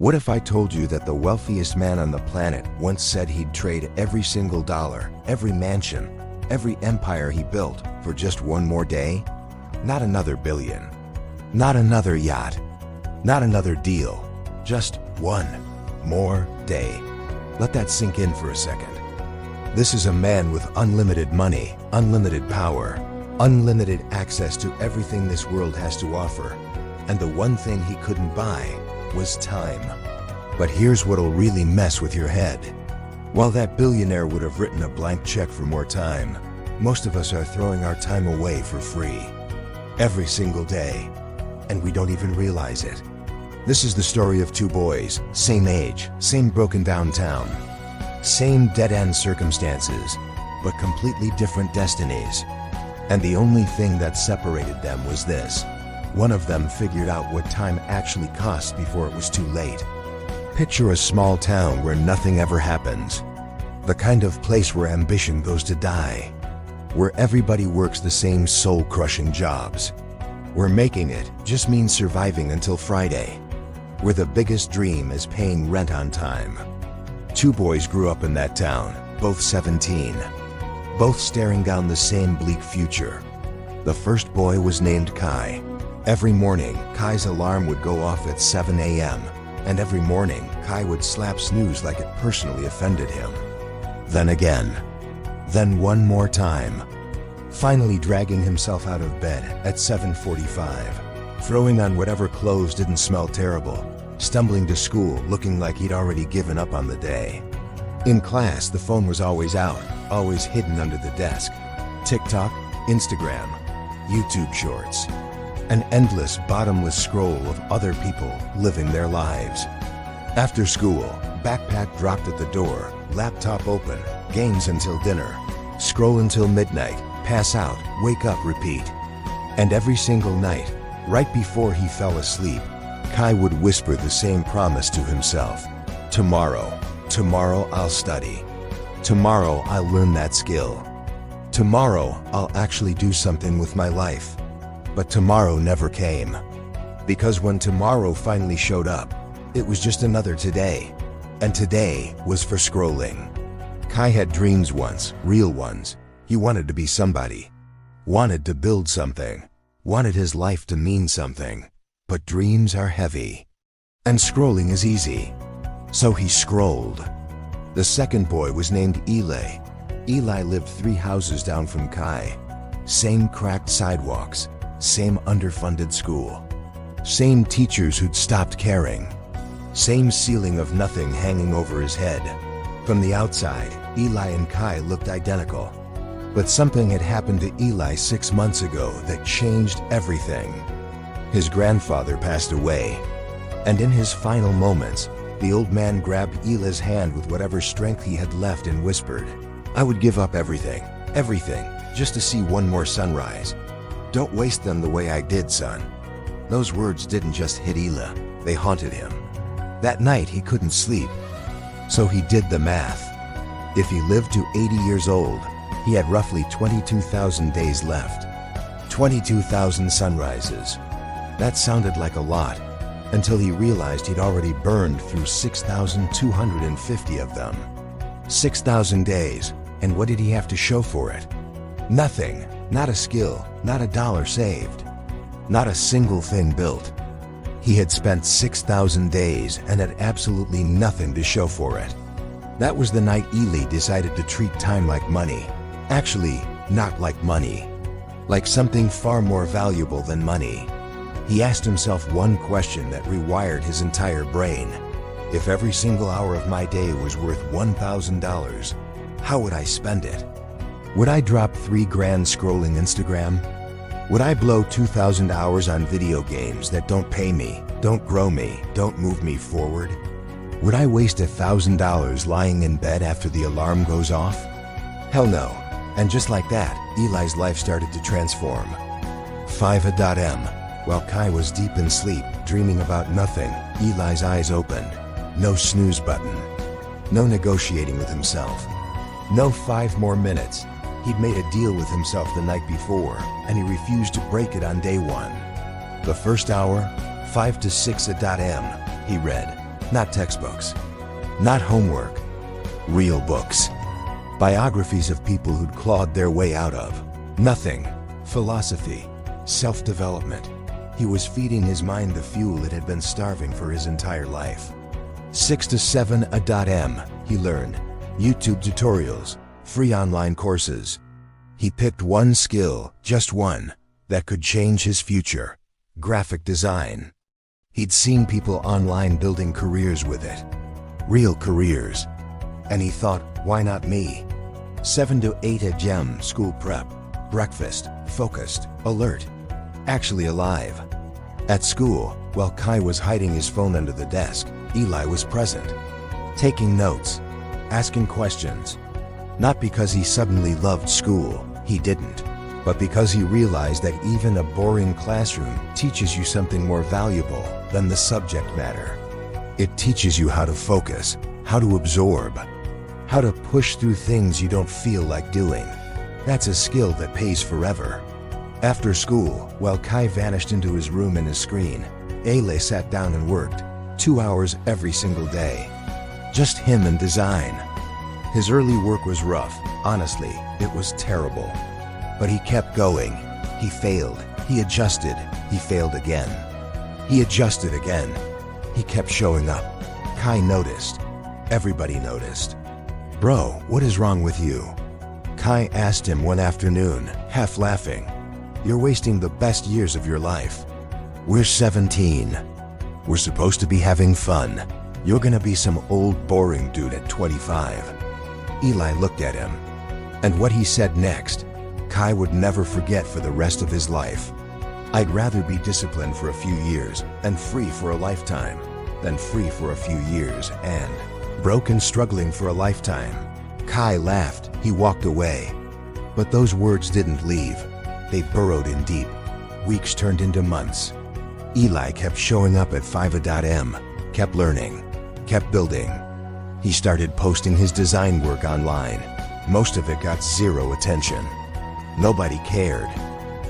What if I told you that the wealthiest man on the planet once said he'd trade every single dollar, every mansion, every empire he built for just one more day? Not another billion, not another yacht, not another deal, just one more day. Let that sink in for a second. This is a man with unlimited money, unlimited power, unlimited access to everything this world has to offer. And the one thing he couldn't buy was time. But here's what'll really mess with your head. While that billionaire would have written a blank check for more time, most of us are throwing our time away for free. Every single day. And we don't even realize it. This is the story of two boys, same age, same broken down town, same dead-end circumstances, but completely different destinies. And the only thing that separated them was this. One of them figured out what time actually costs before it was too late. Picture a small town where nothing ever happens. The kind of place where ambition goes to die. Where everybody works the same soul-crushing jobs. Where making it just means surviving until Friday. Where the biggest dream is paying rent on time. Two boys grew up in that town, both 17. Both staring down the same bleak future. The first boy was named Kai. Every morning, Kai's alarm would go off at 7 a.m., and every morning, Kai would slap snooze like it personally offended him. Then again. Then one more time. Finally dragging himself out of bed at 7:45, throwing on whatever clothes didn't smell terrible, stumbling to school looking like he'd already given up on the day. In class, the phone was always out, always hidden under the desk. TikTok, Instagram, YouTube Shorts. An endless, bottomless scroll of other people living their lives. After school, backpack dropped at the door, laptop open, games until dinner, scroll until midnight, pass out, wake up, repeat. And every single night, right before he fell asleep, Kai would whisper the same promise to himself. Tomorrow I'll study. Tomorrow I'll learn that skill. Tomorrow I'll actually do something with my life. But tomorrow never came. Because when tomorrow finally showed up, it was just another today. And today was for scrolling. Kai had dreams once, real ones. He wanted to be somebody. Wanted to build something. Wanted his life to mean something. But dreams are heavy. And scrolling is easy. So he scrolled. The second boy was named Eli. Eli lived 3 houses down from Kai. Same cracked sidewalks. Same underfunded school. Same teachers who'd stopped caring. Same ceiling of nothing hanging over his head. From the outside, Eli and Kai looked identical. But something had happened to Eli 6 months ago that changed everything. His grandfather passed away. And in his final moments, the old man grabbed Eli's hand with whatever strength he had left and whispered, "I would give up everything, just to see one more sunrise. Don't waste them the way I did, son." Those words didn't just hit Eli, they haunted him. That night he couldn't sleep. So he did the math. If he lived to 80 years old, he had roughly 22,000 days left. 22,000 sunrises. That sounded like a lot, until he realized he'd already burned through 6,250 of them. 6,000 days, and what did he have to show for it? Nothing. Not a skill, not a dollar saved. Not a single thing built. He had spent 6,000 days and had absolutely nothing to show for it. That was the night Eli decided to treat time like money. Actually, not like money. Like something far more valuable than money. He asked himself one question that rewired his entire brain. If every single hour of my day was worth $1,000, how would I spend it? Would I drop $3,000 scrolling Instagram? Would I blow 2,000 hours on video games that don't pay me, don't grow me, don't move me forward? Would I waste $1,000 lying in bed after the alarm goes off? Hell no. And just like that, Eli's life started to transform. 5 a.m. While Kai was deep in sleep, dreaming about nothing, Eli's eyes opened. No snooze button. No negotiating with himself. No 5 more minutes. He'd made a deal with himself the night before, and he refused to break it on day 1. The first hour, 5 to 6 a.m., he read. Not textbooks. Not homework. Real books. Biographies of people who'd clawed their way out of nothing. Philosophy. Self-development. He was feeding his mind the fuel it had been starving for his entire life. 6 to 7 a.m. He learned. YouTube tutorials. Free online courses. He picked one skill, just one, that could change his future. Graphic design. He'd seen people online building careers with it. Real careers. And he thought, why not me? 7 to 8 a.m. school prep. Breakfast. Focused. Alert. Actually alive. At school, while Kai was hiding his phone under the desk, Eli was present. Taking notes. Asking questions. Not because he suddenly loved school, he didn't. But because he realized that even a boring classroom teaches you something more valuable than the subject matter. It teaches you how to focus, how to absorb, how to push through things you don't feel like doing. That's a skill that pays forever. After school, while Kai vanished into his room and his screen, Ele sat down and worked, 2 hours every single day. Just him and design. His early work was rough. Honestly, it was terrible. But he kept going. He failed. He adjusted. He failed again. He adjusted again. He kept showing up. Kai noticed. Everybody noticed. Bro, what is wrong with you? Kai asked him one afternoon, half laughing. You're wasting the best years of your life. We're 17. We're supposed to be having fun. You're gonna be some old boring dude at 25. Eli looked at him. And what he said next, Kai would never forget for the rest of his life. I'd rather be disciplined for a few years and free for a lifetime than free for a few years and broke and struggling for a lifetime. Kai laughed. He walked away. But those words didn't leave. They burrowed in deep. Weeks turned into months. Eli kept showing up at 5 a.m., kept learning, kept building. He started posting his design work online. Most of it got zero attention. Nobody cared,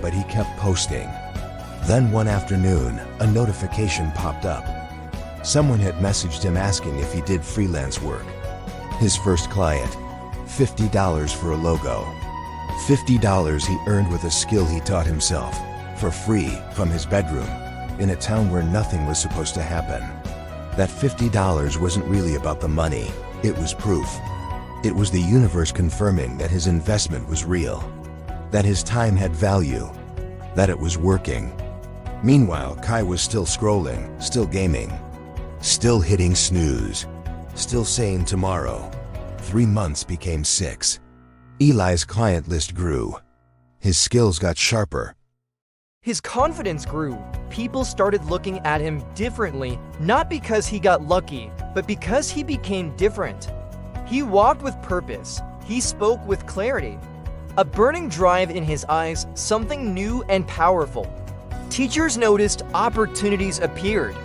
but he kept posting. Then one afternoon, a notification popped up. Someone had messaged him asking if he did freelance work. His first client, $50 for a logo. $50 he earned with a skill he taught himself, for free, from his bedroom, in a town where nothing was supposed to happen. That $50 wasn't really about the money, it was proof. It was the universe confirming that his investment was real, that his time had value, that it was working. Meanwhile, Kai was still scrolling, still gaming, still hitting snooze, still saying tomorrow. 3 months became 6. Eli's client list grew. His skills got sharper. His confidence grew. People started looking at him differently, not because he got lucky, but because he became different. He walked with purpose. He spoke with clarity. A burning drive in his eyes, something new and powerful. Teachers noticed, opportunities appeared.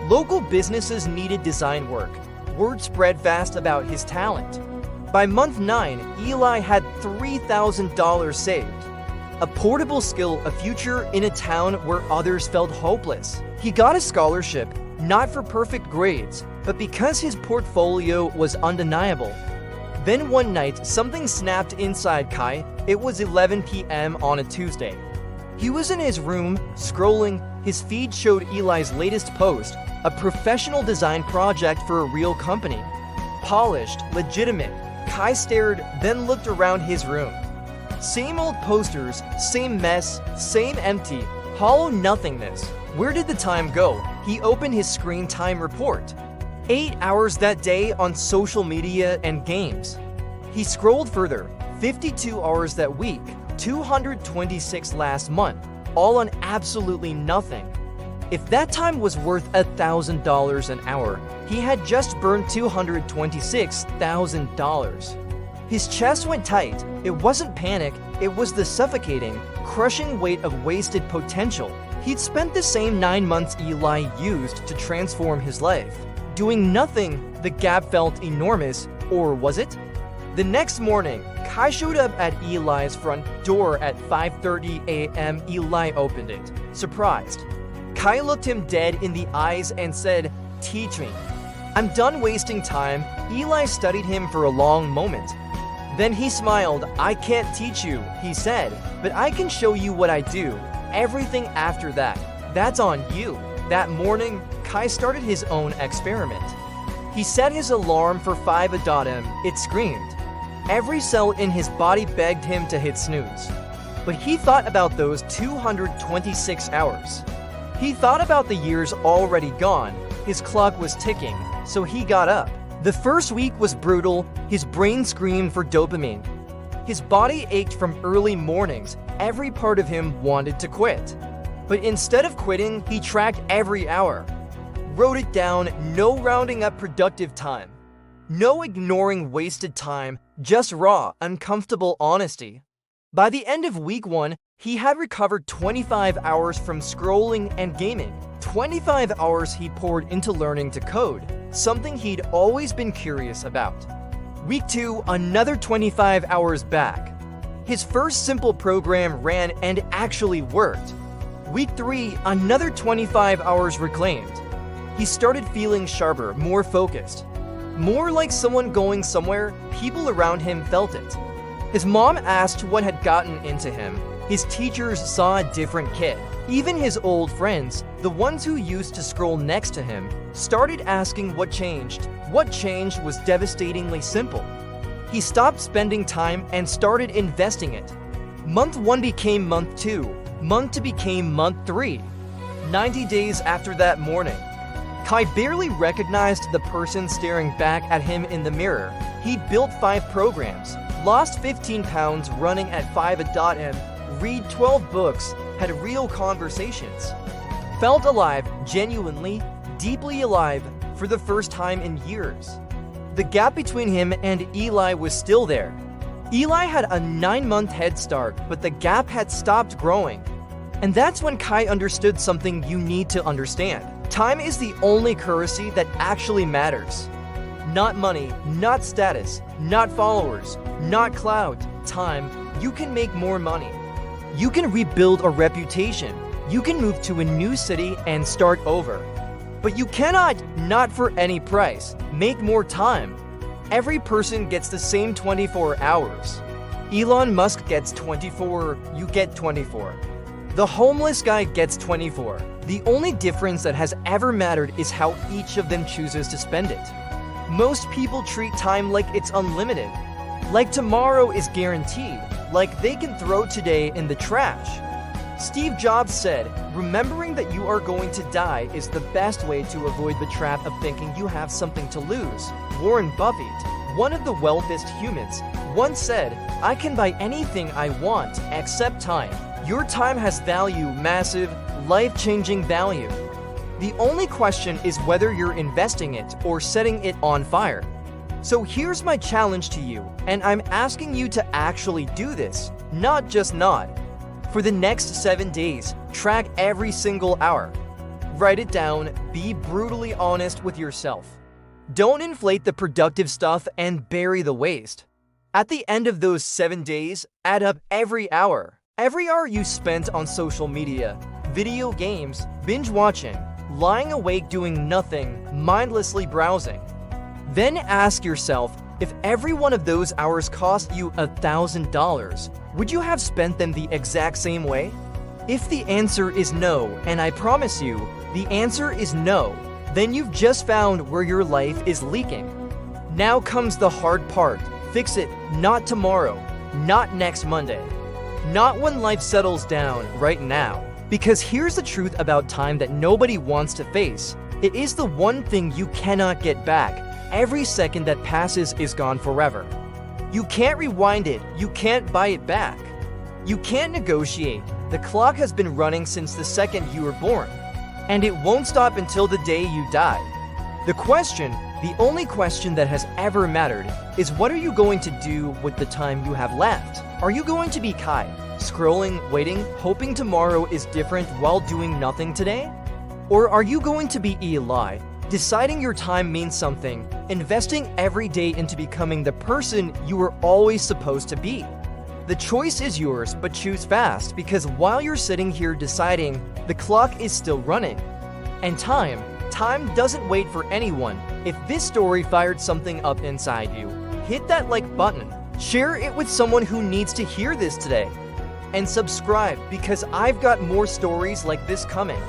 Local businesses needed design work. Word spread fast about his talent. By month 9, Eli had $3,000 saved. A portable skill, a future in a town where others felt hopeless. He got a scholarship, not for perfect grades, but because his portfolio was undeniable. Then one night, something snapped inside Kai. It was 11 p.m. on a Tuesday. He was in his room, scrolling. His feed showed Eli's latest post, a professional design project for a real company. Polished, legitimate. Kai stared, then looked around his room. Same old posters, same mess, same empty, hollow nothingness. Where did the time go? He opened his screen time report. 8 hours that day on social media and games. He scrolled further. 52 hours that week, 226 last month, all on absolutely nothing. If that time was worth $1,000 an hour, he had just burned $226,000. His chest went tight. It wasn't panic, it was the suffocating, crushing weight of wasted potential. He'd spent the same 9 months Eli used to transform his life. Doing nothing, the gap felt enormous, or was it? The next morning, Kai showed up at Eli's front door at 5:30 a.m. Eli opened it, surprised. Kai looked him dead in the eyes and said, "Teach me." "I'm done wasting time." Eli studied him for a long moment. Then he smiled. "I can't teach you," he said, "but I can show you what I do. Everything after that, that's on you." That morning, Kai started his own experiment. He set his alarm for 5 a.m. It screamed. Every cell in his body begged him to hit snooze. But he thought about those 226 hours. He thought about the years already gone. His clock was ticking, so he got up. The first week was brutal. His brain screamed for dopamine. His body ached from early mornings. Every part of him wanted to quit. But instead of quitting, he tracked every hour. Wrote it down, no rounding up productive time. No ignoring wasted time, just raw, uncomfortable honesty. By the end of week 1, he had recovered 25 hours from scrolling and gaming. 25 hours he poured into learning to code, something he'd always been curious about. Week 2, another 25 hours back. His first simple program ran and actually worked. Week 3, another 25 hours reclaimed. He started feeling sharper, more focused. More like someone going somewhere. People around him felt it. His mom asked what had gotten into him. His teachers saw a different kid. Even his old friends, the ones who used to scroll next to him, started asking what changed. What changed was devastatingly simple. He stopped spending time and started investing it. Month 1 became month 2. Month 2 became month 3. 90 days after that morning, Kai barely recognized the person staring back at him in the mirror. He'd built 5 programs, lost 15 pounds running at 5 a.m., read 12 books, had real conversations. Felt alive, genuinely, deeply alive, for the first time in years. The gap between him and Eli was still there. Eli had a 9-month head start, but the gap had stopped growing. And that's when Kai understood something you need to understand. Time is the only currency that actually matters. Not money, not status, not followers, not clout. Time. You can make more money. You can rebuild a reputation. You can move to a new city and start over. But you cannot, not for any price, make more time. Every person gets the same 24 hours. Elon Musk gets 24, you get 24. The homeless guy gets 24. The only difference that has ever mattered is how each of them chooses to spend it. Most people treat time like it's unlimited, like tomorrow is guaranteed, like they can throw today in the trash. Steve Jobs said, "Remembering that you are going to die is the best way to avoid the trap of thinking you have something to lose." Warren Buffett, one of the wealthiest humans, once said, "I can buy anything I want except time." Your time has value, massive, life-changing value. The only question is whether you're investing it or setting it on fire. So here's my challenge to you, and I'm asking you to actually do this, not just nod. For the next 7 days, track every single hour. Write it down, be brutally honest with yourself. Don't inflate the productive stuff and bury the waste. At the end of those 7 days, add up every hour. Every hour you spent on social media, video games, binge watching, lying awake doing nothing, mindlessly browsing. Then ask yourself, if every one of those hours cost you $1,000, would you have spent them the exact same way? If the answer is no, and I promise you, the answer is no, then you've just found where your life is leaking. Now comes the hard part. Fix it, not tomorrow, not next Monday. Not when life settles down, right now. Because here's the truth about time that nobody wants to face. It is the one thing you cannot get back. Every second that passes is gone forever. You can't rewind it. You can't buy it back. You can't negotiate. The clock has been running since the second you were born. And it won't stop until the day you die. The only question that has ever mattered is, what are you going to do with the time you have left? Are you going to be Kai, scrolling, waiting, hoping tomorrow is different while doing nothing today? Or are you going to be Eli, deciding your time means something, investing every day into becoming the person you were always supposed to be? The choice is yours, but choose fast, because while you're sitting here deciding, the clock is still running. And time doesn't wait for anyone. If this story fired something up inside you, hit that like button, share it with someone who needs to hear this today, and subscribe because I've got more stories like this coming.